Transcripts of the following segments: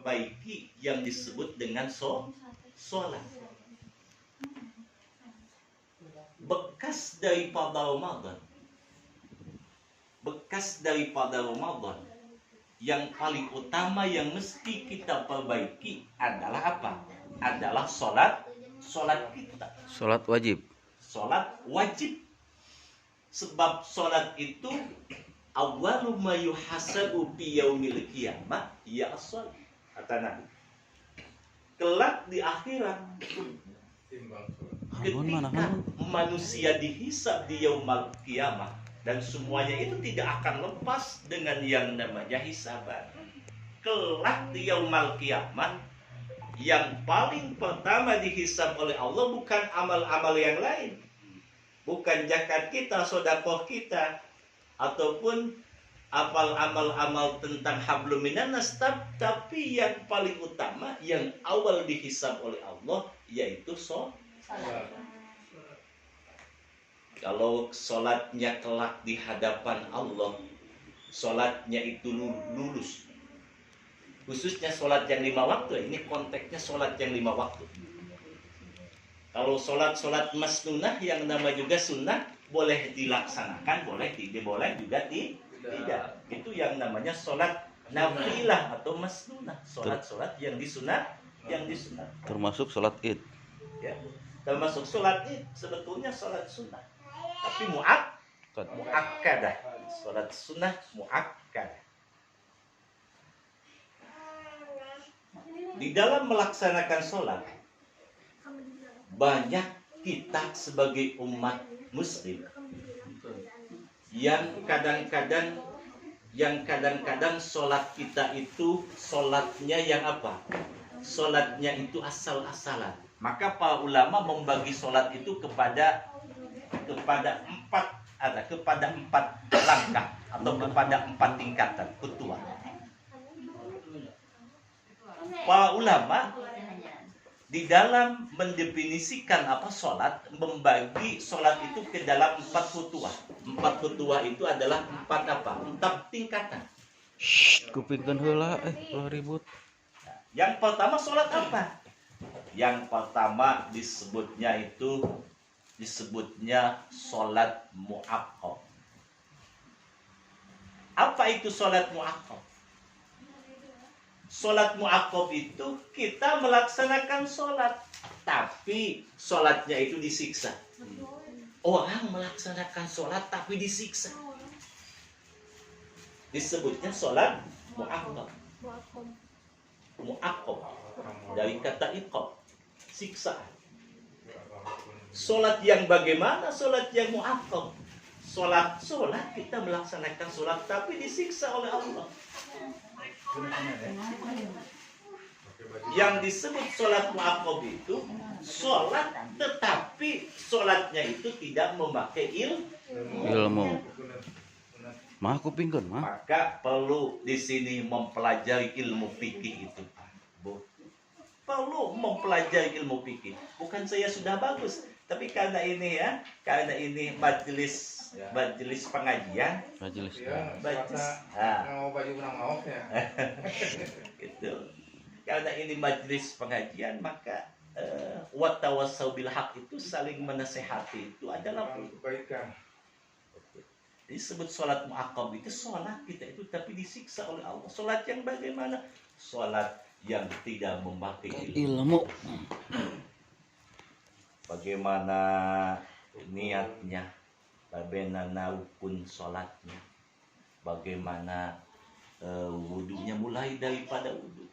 perbaiki yang disebut dengan sholat. Bekas daripada Ramadan. Bekas daripada Ramadan yang paling utama yang mesti kita perbaiki adalah apa? Adalah sholat kita. Sholat wajib. Sholat wajib. Sebab sholat itu awwalu ma yuhasabu fi yaumil qiyamah ya as-shalah, kata Nabi. Kelak di akhirat ketika manusia dihisab di yaumul qiyamah, dan semuanya itu tidak akan lepas dengan yang namanya hisaban. Kelak di yaumul qiyamah yang paling pertama dihisab oleh Allah bukan amal-amal yang lain, bukan zakat kita, sedekah kita, ataupun amal-amal tentang hablum minan nas, tapi yang paling utama yang awal dihisab oleh Allah yaitu sholat. Kalau sholatnya kelak di hadapan Allah, sholatnya itu lulus, khususnya sholat yang 5 waktu, ini konteksnya sholat yang 5 waktu. Kalau sholat masnunah yang nama juga sunnah, boleh dilaksanakan, boleh juga tidak. Itu yang namanya sholat nafilah atau masnunah, sholat yang disunat. Termasuk sholat id. Ya, termasuk sholat id sebetulnya sholat sunnah, tapi muakkadah, sholat sunnah muakkadah. Di dalam melaksanakan sholat, banyak kita sebagai umat muslim yang kadang-kadang sholat kita itu sholatnya yang apa? Sholatnya itu asal-asalan. Maka para ulama membagi sholat itu kepada 4 langkah atau kepada 4 tingkatan ketua. Para ulama di dalam mendefinisikan apa sholat, membagi sholat itu ke dalam 4 ketua. 4 ketua itu adalah 4 tingkatan. Kupingkan heula ribut. Yang pertama sholat apa? Yang pertama disebutnya sholat mu'aqqab. Apa itu sholat mu'aqqab? Sholat mu'aqqab itu kita melaksanakan sholat, tapi sholatnya itu disiksa. Orang melaksanakan sholat tapi disiksa, disebutnya sholat mu'aqqab. Mu'aqqab dari kata iqab, siksaan. Sholat yang bagaimana? Sholat yang mu'aqqab. Sholat kita melaksanakan sholat tapi disiksa oleh Allah. Yang disebut sholat mu'aqqab itu sholat tetapi sholatnya itu tidak memakai ilmu. Mah kupingkan mah. Maka perlu di sini mempelajari ilmu fikih itu, Pak. Perlu mempelajari ilmu fikih. Bukan saya sudah bagus, tapi karena ini majelis pengajian, majelis. Gitu. Karena ini majelis pengajian, maka wa tawassau bil haq itu saling menasehati itu adalah kebaikan. Disebut sholat mu'aqqab itu sholat kita itu tapi disiksa oleh Allah. Sholat yang bagaimana? Sholat yang tidak memakai ilmu. Bagaimana niatnya, bagaimana rukun sholatnya, bagaimana wudunya, mulai daripada wudu.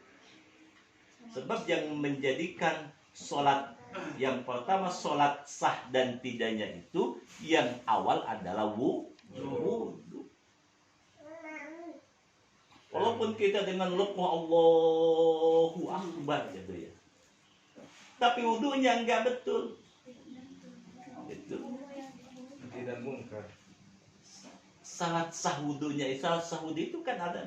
Sebab yang menjadikan sholat yang pertama sholat sah dan tidaknya itu yang awal adalah wudu. Walaupun kita dengan lupa Allahu Akbar gitu ya, tapi wudunya enggak betul. Itu tidak mungkar. Salat sah wudunya, salat sah wudu itu kan ada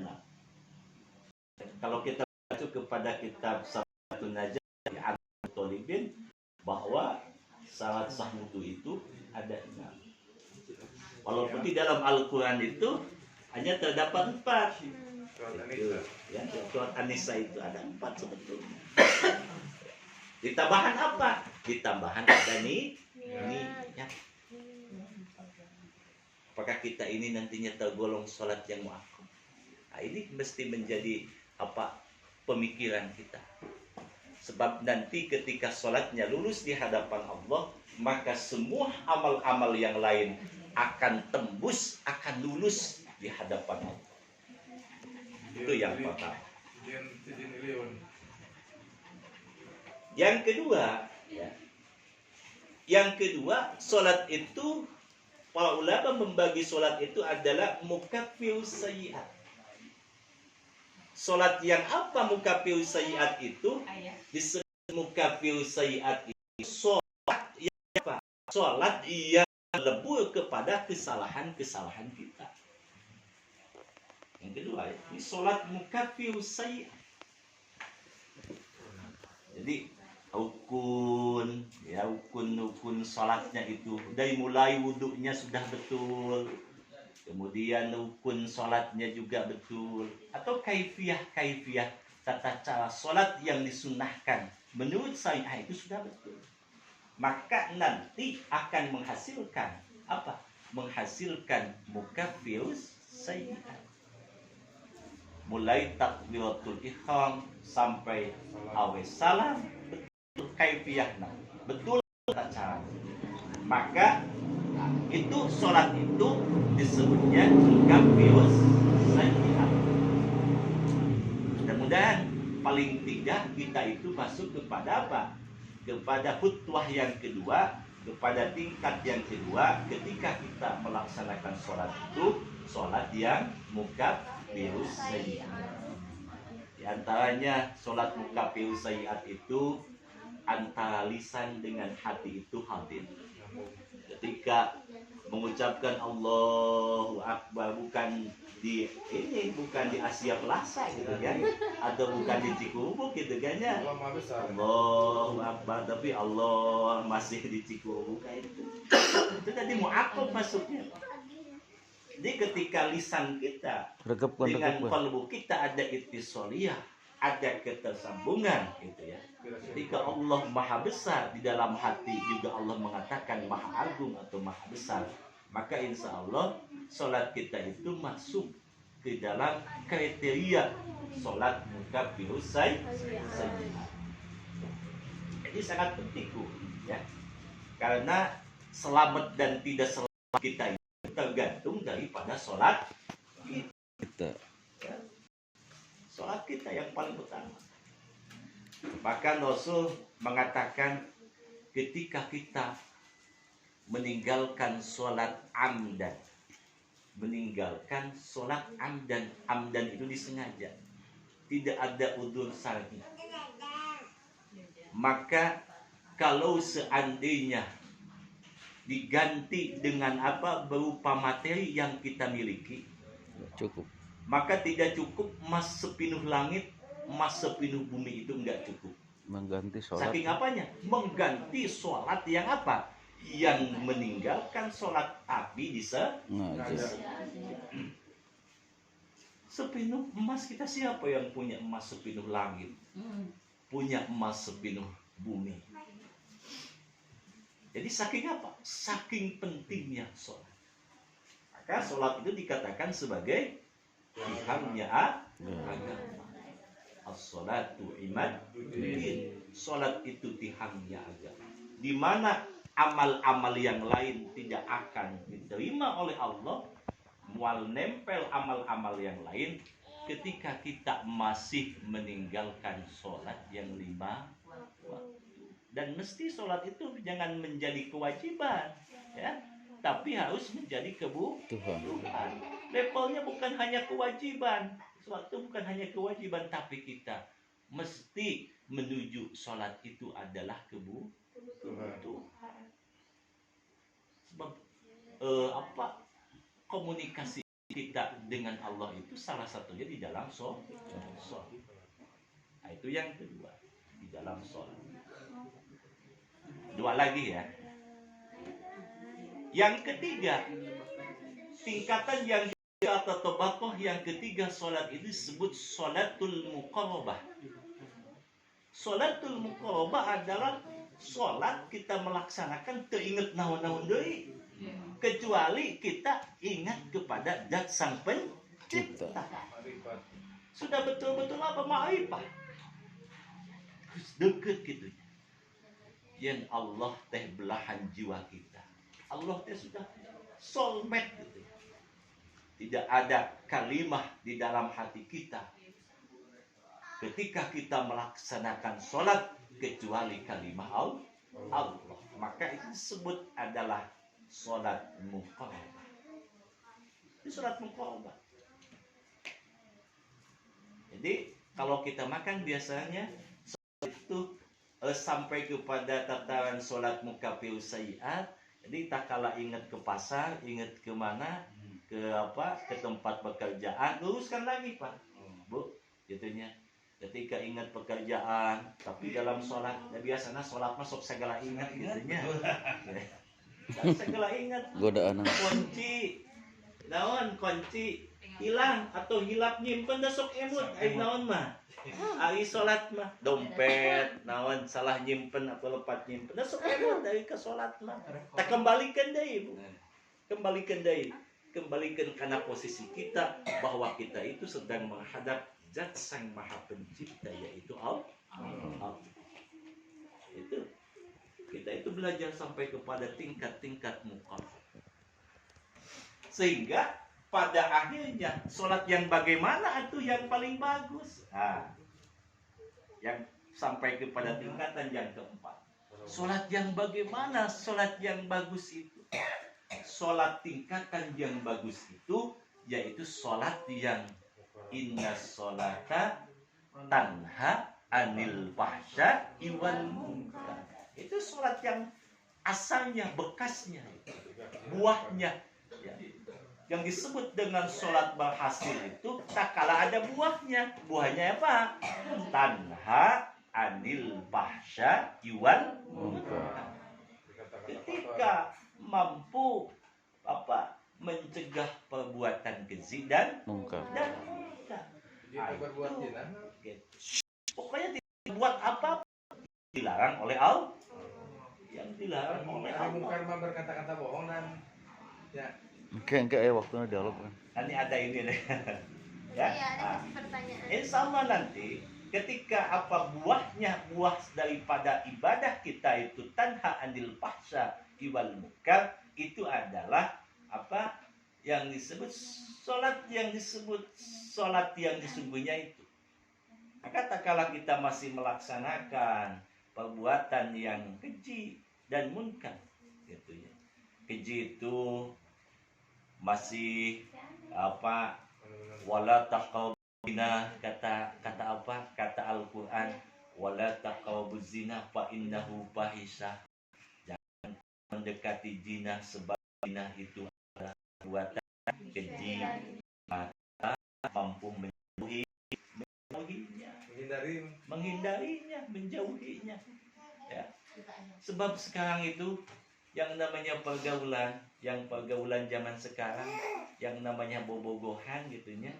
Kalau kita baca kepada kitab Salatun Najah di Abdul Tolibin, bahwa salat sah wudu itu ada 6. Walaupun di dalam Al-Quran itu hanya terdapat 4. Itu, ya, surat An-Nisa itu ada 4 sebetulnya. Ditambahan apa? Ditambahan ada nih, ya. Apakah kita ini nantinya tergolong sholat yang mu'akkad? Nah, ini mesti menjadi pemikiran kita. Sebab nanti ketika sholatnya lulus di hadapan Allah, maka semua amal-amal yang lain akan tembus, akan lulus di hadapan Allah. Itu yang pertama. Yang kedua, ya. Yang kedua, sholat itu para ulama membagi sholat itu adalah mukaffirus sayyi'at. Sholat yang apa mukaffirus sayyi'at itu? Disebut mukaffirus sayyi'at itu sholat yang apa? Sholat yang lebur kepada kesalahan-kesalahan kita. Yang kedua, ini sholat mukaffirus sayyi'at. Jadi rukun sholatnya itu dari mulai wudhunya sudah betul, kemudian rukun sholatnya juga betul, atau kaifiyah tata cara sholat yang disunnahkan menurut syariah itu sudah betul, maka nanti akan menghasilkan apa? Menghasilkan mukaffirus sayyi'at. Mulai takbiratul ihram sampai awal salam betul kaifiyahna, betul tata cara. Maka itu sholat itu disebutnya mukaffirus sayyi'at. Mudah-mudahan paling tidak kita itu masuk kepada apa? Kepada khutwah yang kedua, kepada tingkat yang kedua ketika kita melaksanakan sholat itu, sholat yang mukaffirus sayyi'at. Di antaranya sholat mukaffirus sayyi'at itu antara lisan dengan hati itu hadir. Ketika mengucapkan Allahu Akbar, bukan di Asia Plaza gitu kan, atau bukan di Cikubuk gitu kan ya, Allahu Akbar, tapi Allah masih di Cikubuk itu tadi mu'akkad masuknya. Jadi ketika lisan kita dengan qalbu kita ada ittisaliyah, ada ketersambungan gitu ya. Ketika Allah maha besar, di dalam hati juga Allah mengatakan maha agung atau maha besar, maka insya Allah sholat kita itu masuk ke dalam kriteria sholat mukaffirus sayyi'at. Jadi sangat penting ya, karena selamat dan tidak selamat kita itu tergantung daripada sholat kita. Ya. Sholat kita yang paling utama. Bahkan Rasul mengatakan ketika kita meninggalkan sholat amdan, amdan itu disengaja, tidak ada udzur syar'i, maka kalau seandainya diganti dengan apa berupa materi yang kita miliki, cukup, maka tidak cukup emas sepenuh langit, emas sepenuh bumi, itu enggak cukup. Mengganti sholat. Saking apanya? Mengganti sholat yang apa? Yang meninggalkan sholat tapi sepenuh emas. Kita siapa yang punya emas sepenuh langit? Punya emas sepenuh bumi. Jadi saking apa? Saking pentingnya sholat. Maka sholat itu dikatakan sebagai tihamnya agama. As-sholatu imaduddin. Sholat itu tihamnya agama. Di mana amal-amal yang lain tidak akan diterima oleh Allah, mual nempel amal-amal yang lain ketika kita masih meninggalkan sholat yang 5 waktu. Dan mesti sholat itu jangan menjadi kewajiban, ya, tapi harus menjadi kebutuhan. Levelnya bukan hanya kewajiban, sholat itu bukan hanya kewajiban, tapi kita mesti menuju sholat itu adalah kebutuhan. Sebab komunikasi kita dengan Allah itu salah satunya di dalam sholat. Nah, itu yang kedua, di dalam sholat. Dua lagi ya. Yang ketiga, tingkatan yang Kata tobakoh yang ketiga, solat ini disebut solatul muqarrabah. Solatul muqarrabah adalah solat kita melaksanakan teringat naon-naon deui, kecuali kita ingat kepada zat sang pencipta. Sudah betul-betul apa ma'rifah, deket gitu. Yang Allah teh belahan jiwa kita. Allah teh sudah soulmate gitu. Tidak ada kalimah di dalam hati kita ketika kita melaksanakan sholat kecuali kalimah Allah. Maka itu disebut adalah sholat muqarrabah. Itu sholat muqarrabah. Jadi kalau kita makan biasanya itu sampai kepada tataran sholat mukafiu sayiat. Jadi tak kalah ingat ke pasar, ingat kemana, ke tempat pekerjaan, luruskan lagi Pak, Bu, gitunya. Ketika ingat pekerjaan, tapi dalam sholat, ya biasanya sholat masuk segala ingat gitunya. Segala ingat. Godaan. Kunci, naon kunci hilang atau hilap nyimpen dasok emut, naon mah. Ari sholat mah dompet, naon salah nyimpen atau lepat nyimpen, dasok emut dari ke sholat mah. Tak kembalikan deh Bu, kembalikan deh. Kembalikan karena posisi kita bahwa kita itu sedang menghadap zat sang maha pencipta, yaitu Allah. Itu kita itu belajar sampai kepada tingkat-tingkat muqarrabah, sehingga pada akhirnya sholat yang bagaimana itu yang paling bagus, yang sampai kepada tingkatan yang keempat. Sholat yang bagaimana? Sholat yang bagus itu, sholat tingkatan yang bagus itu yaitu sholat yang inna sholata tanha anil fahsya wal munkar. Itu sholat yang asalnya, bekasnya, buahnya, ya. Yang disebut dengan sholat berhasil itu tak kalah ada buahnya. Buahnya apa? Tanha anil fahsya wal munkar. Ketika mampu mencegah perbuatan keji dan munkar. Pokoknya tidak buat apa dilarang oleh Allah. Yang dilarang oleh Allah. Munkar mah berkata-kata bohong dan ya. Engke ya waktunya dialog kan. Nanti ada ini deh. Ya. Iya, ada pertanyaan. Insya Allah nanti ketika buah daripada ibadah kita itu tanha anil fahsya wal munkar, itu adalah apa yang disebut sholat yang sesungguhnya itu. Maka tak kala kita masih melaksanakan perbuatan yang keji dan munkar, gitu ya. Keji itu masih wala taqrabuna, kata Al-Qur'an, wala taqrabuz zina fa innahu fahisah. Jangan mendekati zina sebab zina itu adalah perbuatan keji, maka mampu menghindarinya, menjauhinya, ya. Sebab sekarang itu yang namanya pergaulan zaman sekarang, yang namanya bobogohan gitunya,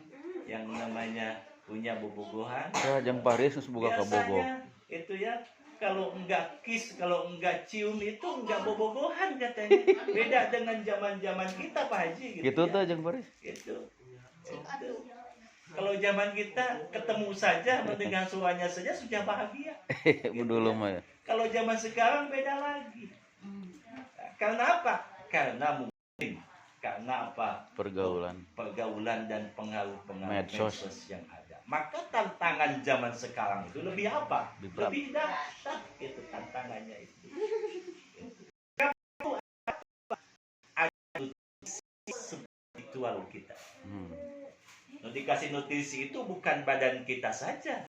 yang namanya punya bobogohan. Ya jang Paris sebuah kabogo. Itu ya, kalau enggak kiss, kalau enggak cium itu enggak bobogohan katanya. Beda dengan zaman-zaman kita Pak Haji gitu. Gitu ya. tuh jang Paris. Gitu. Kalau zaman kita ketemu saja, mendengar suaranya saja sudah bahagia. Dulu mah ya. Kalau zaman sekarang beda lagi. Karena apa? Karena mungkin karena apa? Pergaulan dan pengaruh-pengaruh medsos yang ada. Maka tantangan zaman sekarang itu lebih apa? Lebih dahsyat itu tantangannya itu. Ada spiritual kita. Dikasih nutrisi itu bukan badan kita saja,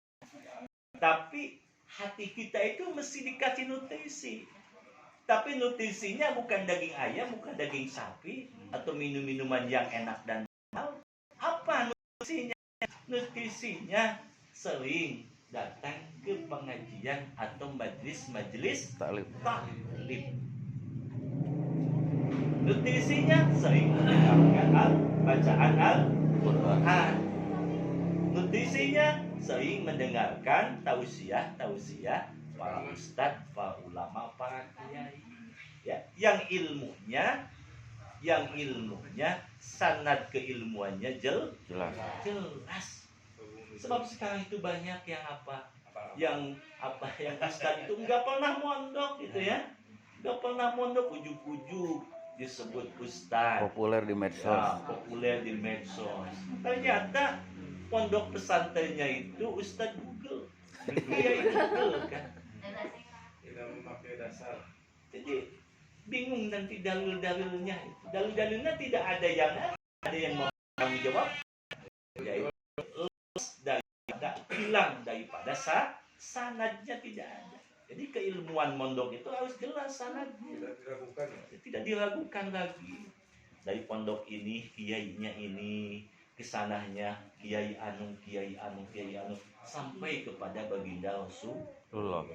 tapi hati kita itu mesti dikasih nutrisi. Tapi nutrisinya bukan daging ayam, bukan daging sapi, atau minum-minuman yang enak dan mahal. Apa nutrisinya? Nutrisinya sering datang ke pengajian atau majelis taklim. Nutrisinya sering mendengarkan bacaan Quran. Al-Quran. Nutrisinya sering mendengarkan tausiah para ustadz, para ulama, para kiai. Ya, yang ilmunya sanad keilmuannya Jelas. jelas. Sebab sekarang itu banyak yang yang ustadz itu nggak pernah mondok gitu ya, nggak pernah mondok, ujuk-ujuk disebut ustadz, Populer di medsos. ya, populer di medsos. Ternyata pondok pesantrennya itu ustadz Google, dia itu Google kan. Tidak memakai dasar. Jadi bingung nanti dalil-dalilnya. Dalil-dalilnya tidak ada yang mau bertanggung jawab. Yaitu hilang daripada sanadnya tidak ada. Jadi keilmuan mondok itu harus jelas sanadnya. Tidak diragukan. Tidak diragukan lagi. Dari pondok ini kiainya ini, kesanahnya kiai anu sampai kepada baginda Rasulullah.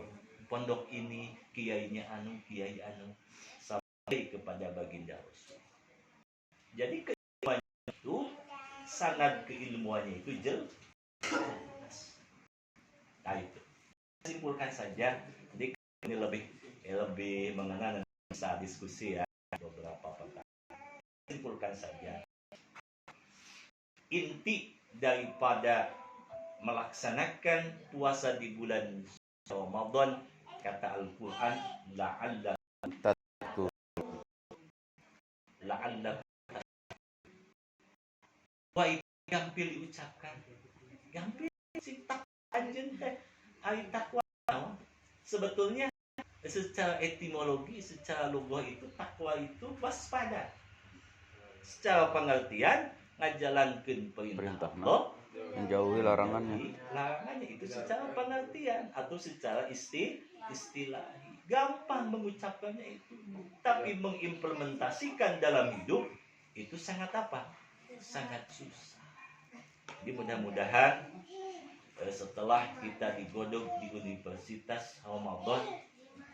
Pondok ini kiainya kiai anu sampai kepada baginda Rasul. Jadi keilmuannya itu sanad keilmuannya itu jelas. Nah itu simpulkan saja. Jadi ini lebih mengenal dan bisa diskusi ya beberapa pertanyaan. Simpulkan saja. Inti daripada melaksanakan puasa di bulan Ramadan, kata Al-Quran, la'alla wah itu gampil diucapkan, gampil si takwa anjen teh ai takwa. Sebetulnya secara etimologi, secara lugah itu takwa itu waspada. Secara pengertian ngajalankeun perintah Allah, menjauhi larangannya. Larangannya itu secara pengertian atau secara istilahi. Gampang mengucapkannya itu, tapi mengimplementasikan dalam hidup itu sangat sangat susah. Jadi mudah-mudahan setelah kita digodok di Universitas Ramadan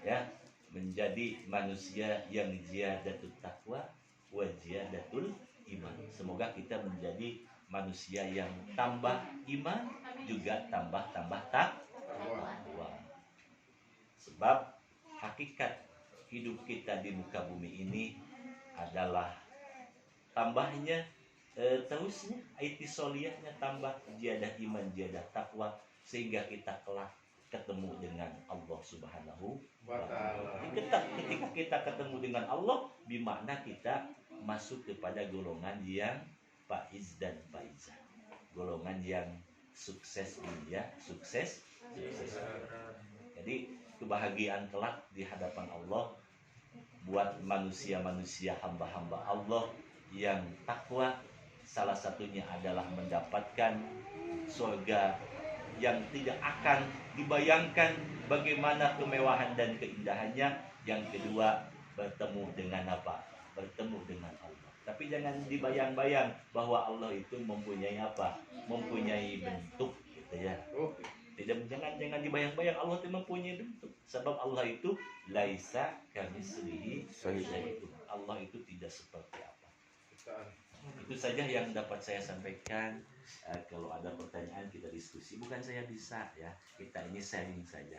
ya, menjadi manusia yang ziyadatul taqwa wa ziyadatul iman. Semoga kita menjadi manusia yang tambah iman juga tambah takwa. Sebab hakikat hidup kita di muka bumi ini adalah tambahnya terusnya itisoliahnya tambah ziyadah iman, ziyadah takwa, sehingga kita kelak ketemu dengan Allah Subhanahu wa Ta'ala. Ketika kita ketemu dengan Allah, bermakna kita masuk kepada golongan yang faiz dan faizah, golongan yang sukses dunia, sukses. Jadi kebahagiaan kelak di hadapan Allah buat manusia-manusia hamba-hamba Allah yang takwa, salah satunya adalah mendapatkan surga yang tidak akan dibayangkan bagaimana kemewahan dan keindahannya. Yang kedua, bertemu dengan apa? Bertemu dengan Allah. Tapi jangan dibayang-bayang bahwa Allah itu mempunyai apa? Mempunyai bentuk gitu ya. Jangan dibayang-bayang Allah itu mempunyai bentuk. Sebab Allah itu laisa kamitslihi syai'un. Allah itu tidak seperti apa. Itu saja yang dapat saya sampaikan. Kalau ada pertanyaan kita diskusi. Bukan saya bisa ya. Kita ini sharing saja.